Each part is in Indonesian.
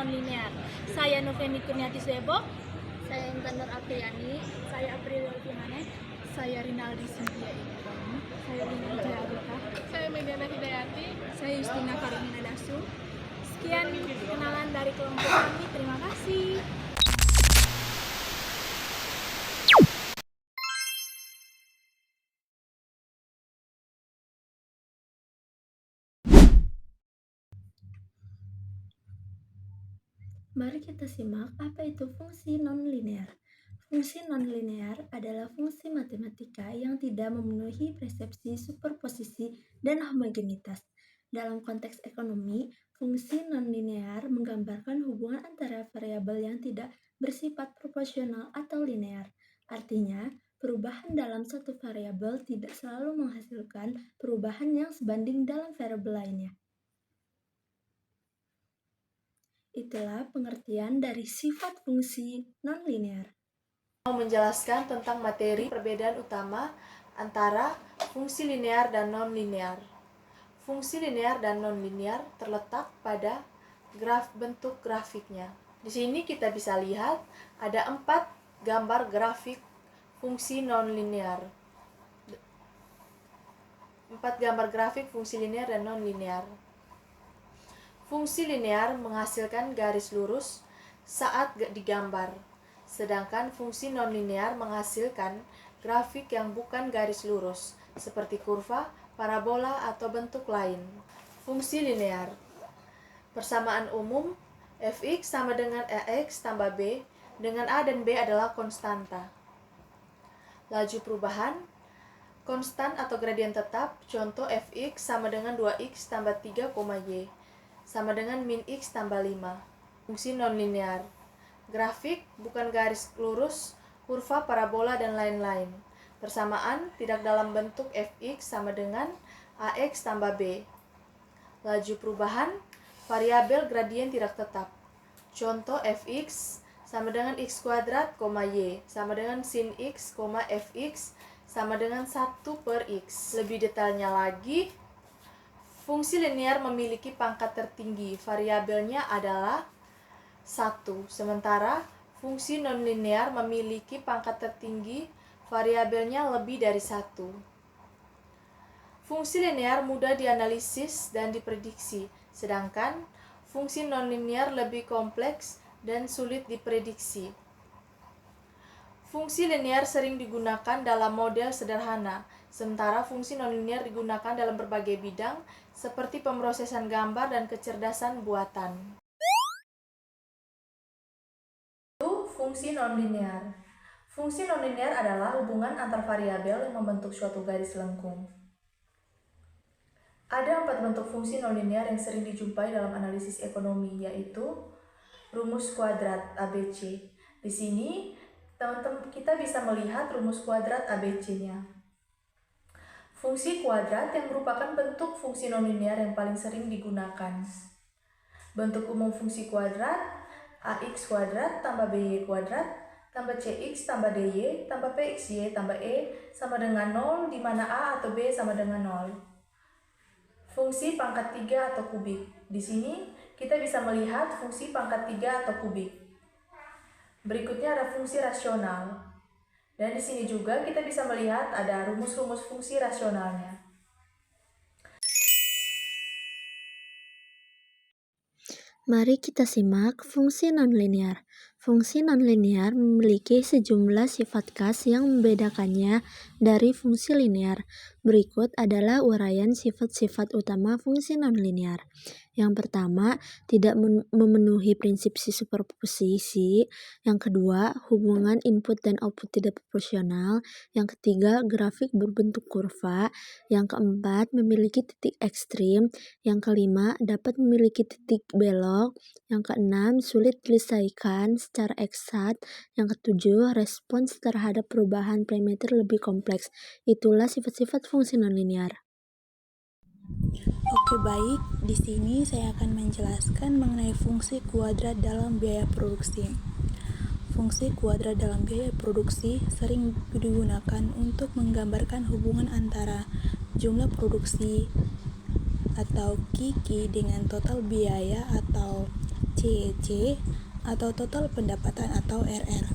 nonlinear. Saya Noveni Kurniati Swebo. Saya Intan Nur Apriyani. Saya April Alfinane. Saya Rinaldi Cynthia Ibrahim. Saya Lina Wijaya Aduka. Saya Mediana Hidayati. Saya Justina Karimina Dasu. Sekian kenalan dari kelompok kami. Terima kasih. Mari kita simak apa itu fungsi nonlinear. Fungsi nonlinear adalah fungsi matematika yang tidak memenuhi persepsi superposisi dan homogenitas. Dalam konteks ekonomi, fungsi nonlinear menggambarkan hubungan antara variabel yang tidak bersifat proporsional atau linear. Artinya, perubahan dalam satu variabel tidak selalu menghasilkan perubahan yang sebanding dalam variabel lainnya. Itulah pengertian dari sifat fungsi nonlinear. Mau menjelaskan tentang materi perbedaan utama antara fungsi linear dan non-linear. Fungsi linear dan non-linear terletak pada bentuk grafiknya. Di sini kita bisa lihat ada 4 gambar grafik fungsi non-linear. 4 gambar grafik fungsi linear dan non-linear. Fungsi linear menghasilkan garis lurus saat digambar, sedangkan fungsi nonlinear menghasilkan grafik yang bukan garis lurus, seperti kurva, parabola, atau bentuk lain. Fungsi linear. Persamaan umum, fx sama dengan ax tambah b, dengan a dan b adalah konstanta. Laju perubahan, konstan atau gradien tetap, contoh fx sama dengan 2x tambah 3, y, sama dengan min x tambah 5. Fungsi nonlinear. Grafik bukan garis lurus, kurva, parabola, dan lain-lain. Persamaan tidak dalam bentuk fx sama dengan ax tambah b. Laju perubahan, variabel gradien tidak tetap. Contoh fx sama dengan x kuadrat, y, sama dengan sin x, fx, sama dengan 1 per x. Lebih detailnya lagi, fungsi linear memiliki pangkat tertinggi, variabelnya adalah 1, sementara fungsi nonlinear memiliki pangkat tertinggi, variabelnya lebih dari 1. Fungsi linear mudah dianalisis dan diprediksi, sedangkan fungsi nonlinear lebih kompleks dan sulit diprediksi. Fungsi linear sering digunakan dalam model sederhana, sementara fungsi nonlinear digunakan dalam berbagai bidang seperti pemrosesan gambar dan kecerdasan buatan. Fungsi nonlinear. Fungsi nonlinear adalah hubungan antar variabel yang membentuk suatu garis lengkung. Ada 4 bentuk fungsi nonlinear yang sering dijumpai dalam analisis ekonomi, yaitu rumus kuadrat ABC. Di sini, teman-teman kita bisa melihat rumus kuadrat ABC-nya. Fungsi kuadrat yang merupakan bentuk fungsi nonlinear yang paling sering digunakan. Bentuk umum fungsi kuadrat, ax kuadrat tambah by kuadrat tambah cx tambah dy tambah pxy tambah e sama dengan 0, di mana a atau b sama dengan 0. Fungsi pangkat 3 atau kubik. Di sini kita bisa melihat fungsi pangkat 3 atau kubik. Berikutnya ada fungsi rasional. Dan di sini juga kita bisa melihat ada rumus-rumus fungsi rasionalnya. Mari kita simak fungsi nonlinear. Fungsi nonlinear memiliki sejumlah sifat khas yang membedakannya dari fungsi linear. Berikut adalah uraian sifat-sifat utama fungsi nonlinear. Yang pertama, tidak memenuhi prinsip superposisi. Yang kedua, hubungan input dan output tidak proporsional. Yang ketiga, grafik berbentuk kurva. Yang keempat, memiliki titik ekstrim. Yang kelima, dapat memiliki titik belok. Yang keenam, sulit diselesaikan secara eksakt. Yang ketujuh, respons terhadap perubahan parameter lebih kompleks. Itulah sifat-sifat fungsi nonlinear. Oke, baik. Di sini saya akan menjelaskan mengenai fungsi kuadrat dalam biaya produksi. Fungsi kuadrat dalam biaya produksi sering digunakan untuk menggambarkan hubungan antara jumlah produksi atau KIK dengan total biaya atau CEC atau total pendapatan atau RR.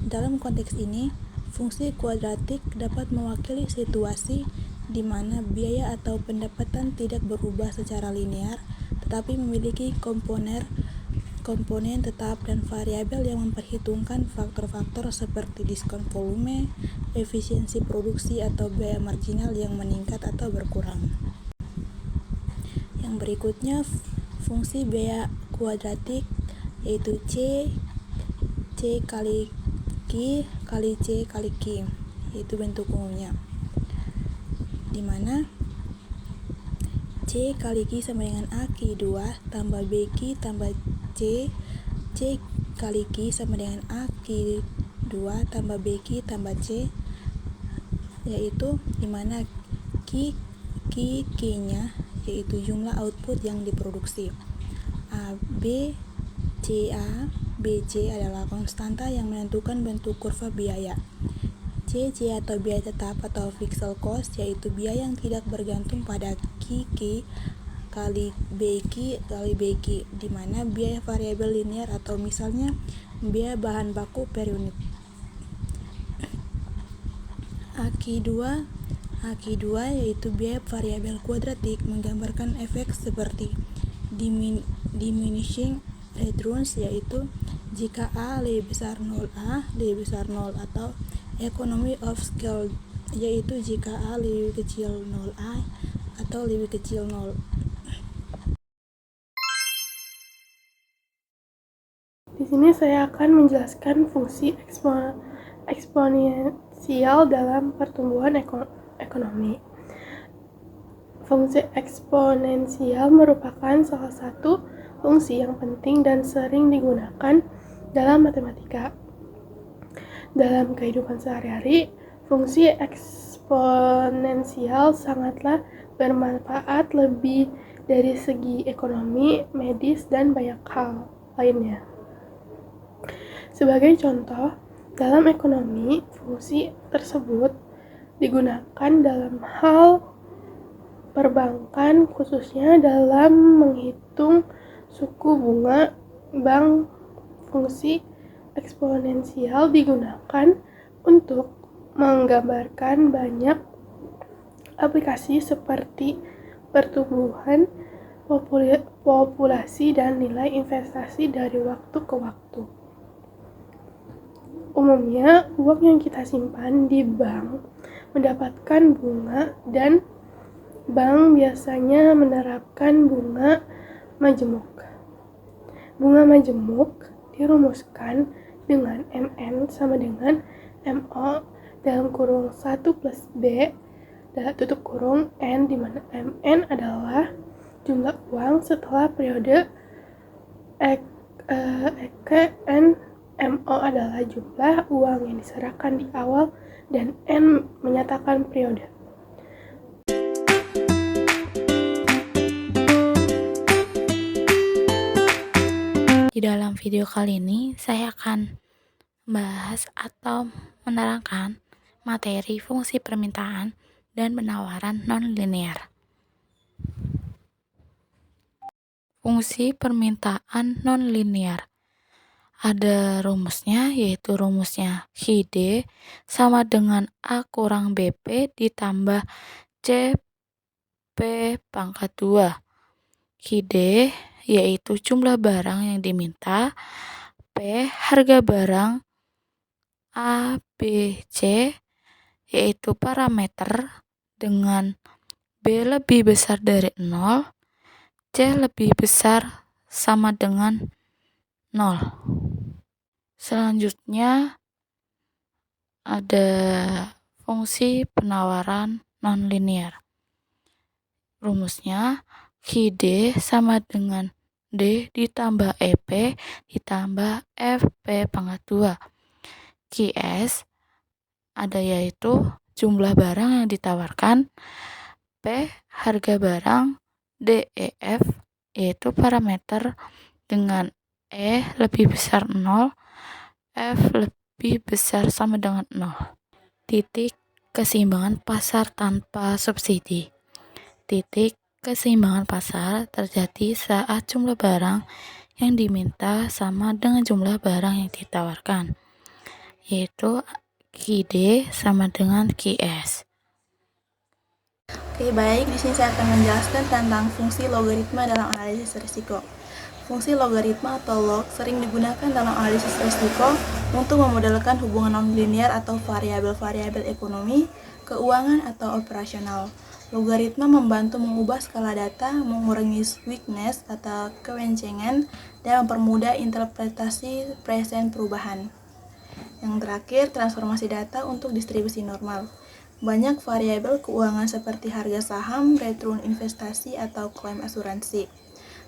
Dalam konteks ini, fungsi kuadratik dapat mewakili situasi di mana biaya atau pendapatan tidak berubah secara linear, tetapi memiliki komponen tetap dan variabel yang memperhitungkan faktor-faktor seperti diskon volume, efisiensi produksi, atau biaya marginal yang meningkat atau berkurang. Yang berikutnya, fungsi biaya kuadratik yaitu C kali Q kali C kali Q, yaitu bentuk umumnya, di mana C kali Q sama dengan A Q2 tambah B Q tambah C kali Q sama dengan A Q2 tambah B Q tambah C, yaitu di mana Q-nya yaitu jumlah output yang diproduksi. BC adalah konstanta yang menentukan bentuk kurva biaya. CC atau biaya tetap atau fixed cost yaitu biaya yang tidak bergantung pada QQ kali BQ kali BQ, di mana biaya variabel linear atau misalnya biaya bahan baku per unit. AQ2 yaitu biaya variabel kuadratik menggambarkan efek seperti diminishing returns, yaitu jika A lebih besar 0A lebih besar 0, atau economy of scale yaitu jika A lebih kecil 0A atau lebih kecil 0. Di sini saya akan menjelaskan fungsi eksponensial dalam pertumbuhan ekonomi. Fungsi eksponensial merupakan salah satu fungsi yang penting dan sering digunakan dalam matematika. Dalam kehidupan sehari-hari, fungsi eksponensial sangatlah bermanfaat lebih dari segi ekonomi, medis, dan banyak hal lainnya. Sebagai contoh, dalam ekonomi, fungsi tersebut digunakan dalam hal perbankan, khususnya dalam menghitung suku bunga bank. Fungsi eksponensial digunakan untuk menggambarkan banyak aplikasi seperti pertumbuhan populasi dan nilai investasi dari waktu ke waktu. Umumnya, uang yang kita simpan di bank mendapatkan bunga, dan bank biasanya menerapkan bunga majemuk. Bunga majemuk dirumuskan dengan MN sama dengan MO dalam kurung 1 plus B dalam tutup kurung N, di mana MN adalah jumlah uang setelah periode EKN. MO adalah jumlah uang yang diserahkan di awal, dan N menyatakan periode. Di dalam video kali ini, saya akan membahas atau menerangkan materi fungsi permintaan dan penawaran non-linear. Fungsi permintaan non-linear. Ada rumusnya, yaitu rumusnya QD sama dengan A kurang BP ditambah CP pangkat 2. QD yaitu jumlah barang yang diminta, P harga barang, A, B, C yaitu parameter dengan B lebih besar dari 0, C lebih besar sama dengan 0. Selanjutnya ada fungsi penawaran non-linear. Rumusnya QD sama dengan D ditambah EP ditambah FP pangkat 2. QS ada yaitu jumlah barang yang ditawarkan, P harga barang, DEF yaitu parameter dengan E lebih besar 0, F lebih besar sama dengan 0. Titik keseimbangan pasar tanpa subsidi. Titik keseimbangan pasar terjadi saat jumlah barang yang diminta sama dengan jumlah barang yang ditawarkan, yaitu QD sama dengan QS. Oke, baik. Di sini saya akan menjelaskan tentang fungsi logaritma dalam analisis risiko. Fungsi logaritma atau log sering digunakan dalam analisis risiko untuk memodelkan hubungan nonlinear atau variabel-variabel ekonomi, keuangan, atau operasional. Logaritma membantu mengubah skala data, mengurangi weakness atau kewencengan, dan mempermudah interpretasi present perubahan. Yang terakhir, transformasi data untuk distribusi normal. Banyak variabel keuangan seperti harga saham, return investasi, atau klaim asuransi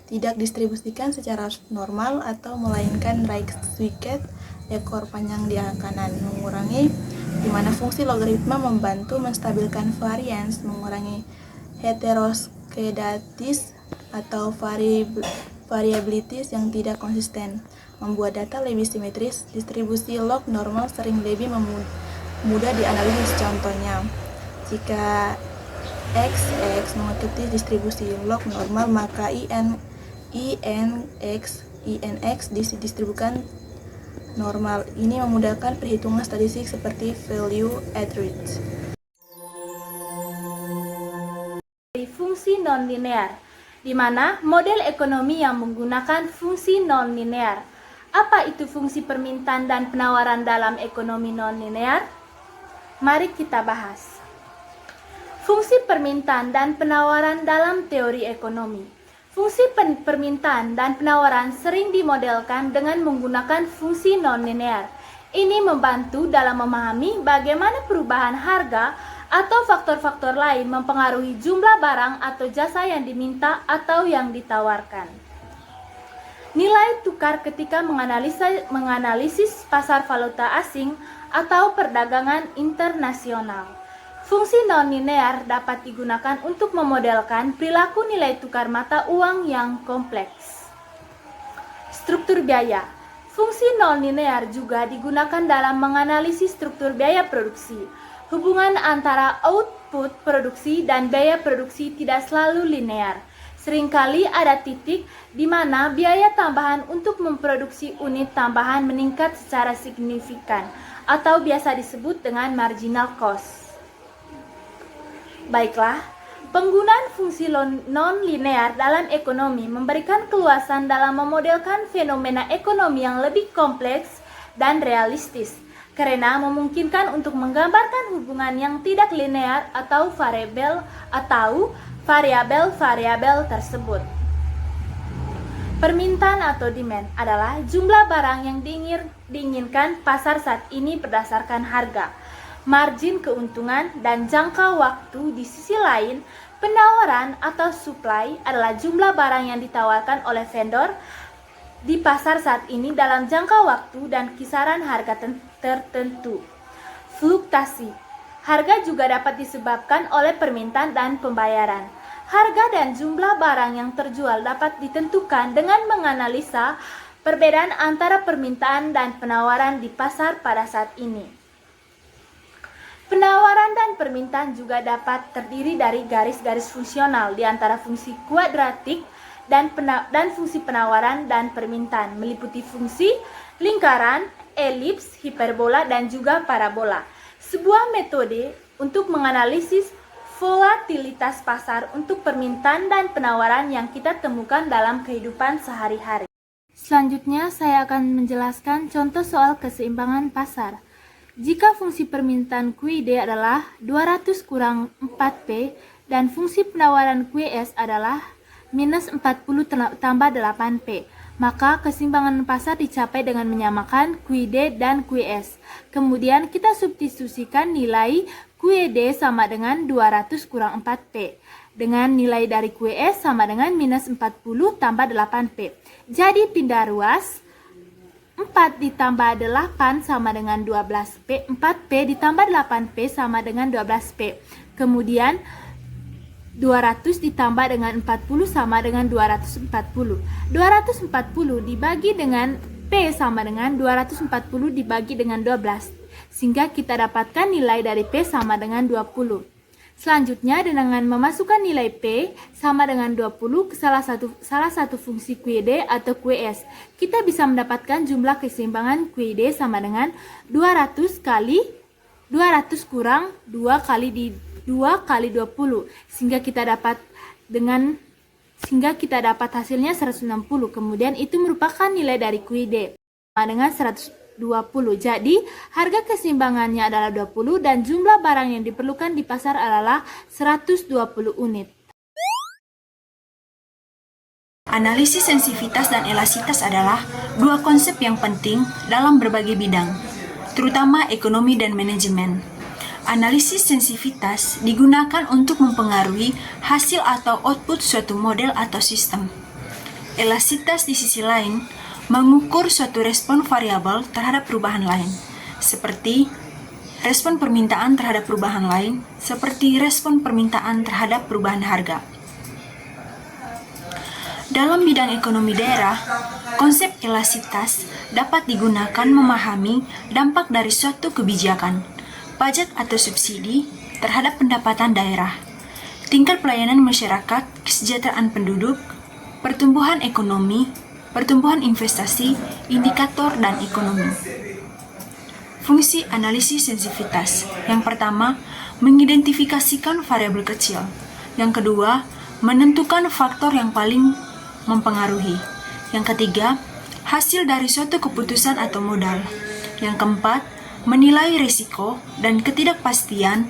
tidak distribusikan secara normal atau melainkan right-weighted ekor panjang di kanan, mengurangi di mana fungsi logaritma membantu menstabilkan varians, mengurangi heteroskedatis atau variabilitas yang tidak konsisten, membuat data lebih simetris. Distribusi log normal sering lebih mudah dianalisis. Contohnya, jika X mengikuti distribusi log normal, maka INX didistribusikan normal. Ini memudahkan perhitungan statistik seperti value at rate. Fungsi nonlinear, di mana model ekonomi yang menggunakan fungsi nonlinear. Apa itu fungsi permintaan dan penawaran dalam ekonomi nonlinear? Mari kita bahas. Fungsi permintaan dan penawaran dalam teori ekonomi. Fungsi permintaan dan penawaran sering dimodelkan dengan menggunakan fungsi nonlinear. Ini membantu dalam memahami bagaimana perubahan harga atau faktor-faktor lain mempengaruhi jumlah barang atau jasa yang diminta atau yang ditawarkan. Nilai tukar ketika menganalisis pasar valuta asing atau perdagangan internasional. Fungsi nonlinear dapat digunakan untuk memodelkan perilaku nilai tukar mata uang yang kompleks. Struktur biaya. Fungsi nonlinear juga digunakan dalam menganalisis struktur biaya produksi. Hubungan antara output produksi dan biaya produksi tidak selalu linear. Seringkali ada titik di mana biaya tambahan untuk memproduksi unit tambahan meningkat secara signifikan atau biasa disebut dengan marginal cost. Baiklah, penggunaan fungsi non-linear dalam ekonomi memberikan keluasan dalam memodelkan fenomena ekonomi yang lebih kompleks dan realistis, karena memungkinkan untuk menggambarkan hubungan yang tidak linear atau variabel tersebut. Permintaan atau demand adalah jumlah barang yang diinginkan pasar saat ini berdasarkan harga, margin keuntungan, dan jangka waktu. Di sisi lain, penawaran atau supply adalah jumlah barang yang ditawarkan oleh vendor di pasar saat ini dalam jangka waktu dan kisaran harga tertentu. Fluktuasi. Harga juga dapat disebabkan oleh permintaan dan pembayaran. Harga dan jumlah barang yang terjual dapat ditentukan dengan menganalisa perbedaan antara permintaan dan penawaran di pasar pada saat ini. Penawaran dan permintaan juga dapat terdiri dari garis-garis fungsional di antara fungsi kuadratik dan fungsi penawaran dan permintaan, meliputi fungsi lingkaran, elips, hiperbola, dan juga parabola. Sebuah metode untuk menganalisis volatilitas pasar untuk permintaan dan penawaran yang kita temukan dalam kehidupan sehari-hari. Selanjutnya, saya akan menjelaskan contoh soal keseimbangan pasar. Jika fungsi permintaan QD adalah 200 kurang 4P dan fungsi penawaran QS adalah minus 40 tambah 8P, maka keseimbangan pasar dicapai dengan menyamakan QD dan QS. Kemudian kita substitusikan nilai QD sama dengan 200 kurang 4P dengan nilai dari QS sama dengan minus 40 tambah 8P. Jadi pindah ruas, 4 ditambah 8 sama dengan 12P, 4P ditambah 8P sama dengan 12P. Kemudian 200 ditambah dengan 40 sama dengan 240. 240 dibagi dengan P sama dengan 240 dibagi dengan 12. Sehingga kita dapatkan nilai dari P sama dengan 20. Selanjutnya, dengan memasukkan nilai P sama dengan 20 ke salah satu fungsi QD atau QS, kita bisa mendapatkan jumlah keseimbangan QD sama dengan 200 kurang 2 kali 20, sehingga kita dapat hasilnya 160. Kemudian itu merupakan nilai dari QD sama dengan 120. Jadi, harga keseimbangannya adalah 20 dan jumlah barang yang diperlukan di pasar adalah 120 unit. Analisis sensitivitas dan elastisitas adalah dua konsep yang penting dalam berbagai bidang, terutama ekonomi dan manajemen. Analisis sensitivitas digunakan untuk mempengaruhi hasil atau output suatu model atau sistem. Elastisitas di sisi lain mengukur suatu respon variabel terhadap perubahan lain, seperti respon permintaan terhadap perubahan lain, seperti respon permintaan terhadap perubahan harga. Dalam bidang ekonomi daerah, konsep elastisitas dapat digunakan memahami dampak dari suatu kebijakan, pajak atau subsidi terhadap pendapatan daerah, tingkat pelayanan masyarakat, kesejahteraan penduduk, pertumbuhan ekonomi, pertumbuhan investasi, indikator, dan ekonomi. Fungsi analisis sensitivitas. Yang pertama, mengidentifikasikan variabel kecil. Yang kedua, menentukan faktor yang paling mempengaruhi. Yang ketiga, hasil dari suatu keputusan atau modal. Yang keempat, menilai risiko dan ketidakpastian,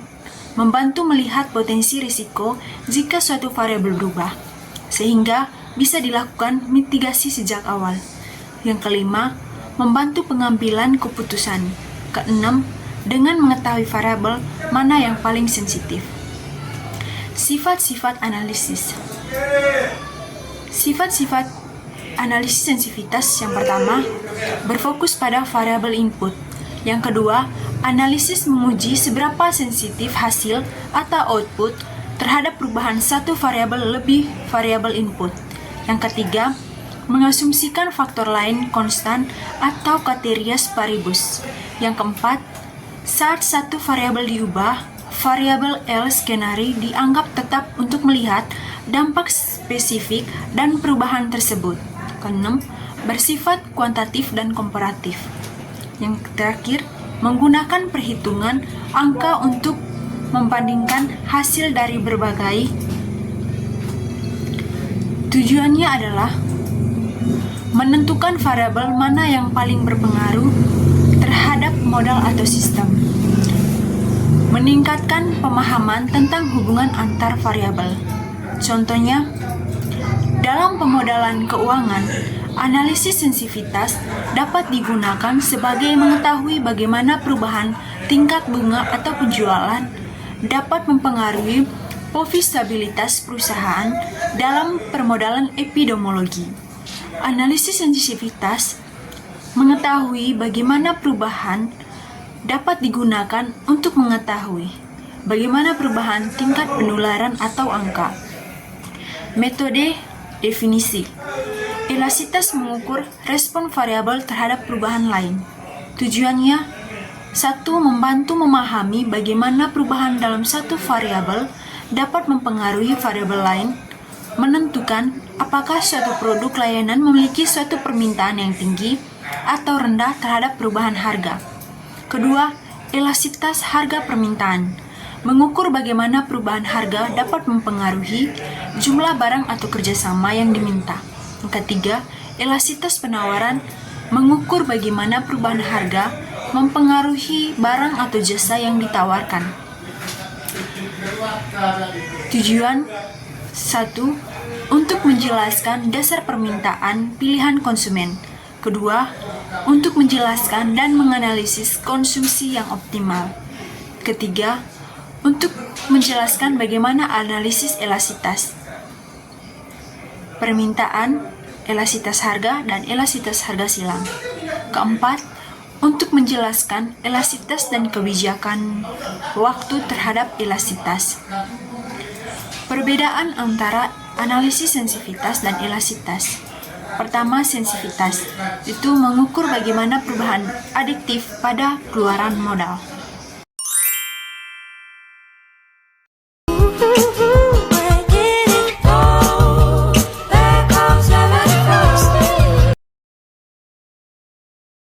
membantu melihat potensi risiko jika suatu variabel berubah, sehingga bisa dilakukan mitigasi sejak awal. Yang kelima, membantu pengambilan keputusan. Keenam, dengan mengetahui variabel mana yang paling sensitif. Sifat-sifat analisis. Sifat-sifat analisis sensitivitas yang pertama, berfokus pada variabel input. Yang kedua, analisis menguji seberapa sensitif hasil atau output terhadap perubahan satu variabel lebih variabel input. Yang ketiga, mengasumsikan faktor lain konstan atau ceteris paribus. Yang keempat, saat satu variabel diubah, variabel L skenario dianggap tetap untuk melihat dampak spesifik dan perubahan tersebut. Keenam, bersifat kuantitatif dan komparatif. Yang terakhir, menggunakan perhitungan angka untuk membandingkan hasil dari berbagai. Tujuannya adalah menentukan variabel mana yang paling berpengaruh terhadap modal atau sistem, meningkatkan pemahaman tentang hubungan antar variabel. Contohnya, dalam pemodalan keuangan, analisis sensitivitas dapat digunakan sebagai mengetahui bagaimana perubahan tingkat bunga atau penjualan dapat mempengaruhi profitabilitas perusahaan dalam permodalan epidemiologi. Analisis sensitivitas mengetahui bagaimana perubahan dapat digunakan untuk mengetahui bagaimana perubahan tingkat penularan atau angka. Metode definisi. Elastisitas mengukur respon variabel terhadap perubahan lain. Tujuannya, 1. Membantu memahami bagaimana perubahan dalam satu variabel dapat mempengaruhi variabel lain, menentukan apakah suatu produk layanan memiliki suatu permintaan yang tinggi atau rendah terhadap perubahan harga. Kedua, elastisitas harga permintaan, mengukur bagaimana perubahan harga dapat mempengaruhi jumlah barang atau kerjasama yang diminta. Yang ketiga, elastisitas penawaran, mengukur bagaimana perubahan harga mempengaruhi barang atau jasa yang ditawarkan. Tujuan 1. Untuk menjelaskan dasar permintaan pilihan konsumen. Kedua, untuk menjelaskan dan menganalisis konsumsi yang optimal. Ketiga, untuk menjelaskan bagaimana analisis elastisitas permintaan, elastisitas harga, dan elastisitas harga silang. Keempat, untuk menjelaskan elastisitas dan kebijakan waktu terhadap elastisitas. Perbedaan antara analisis sensitivitas dan elastisitas. Pertama, sensitivitas itu mengukur bagaimana perubahan adiktif pada keluaran modal.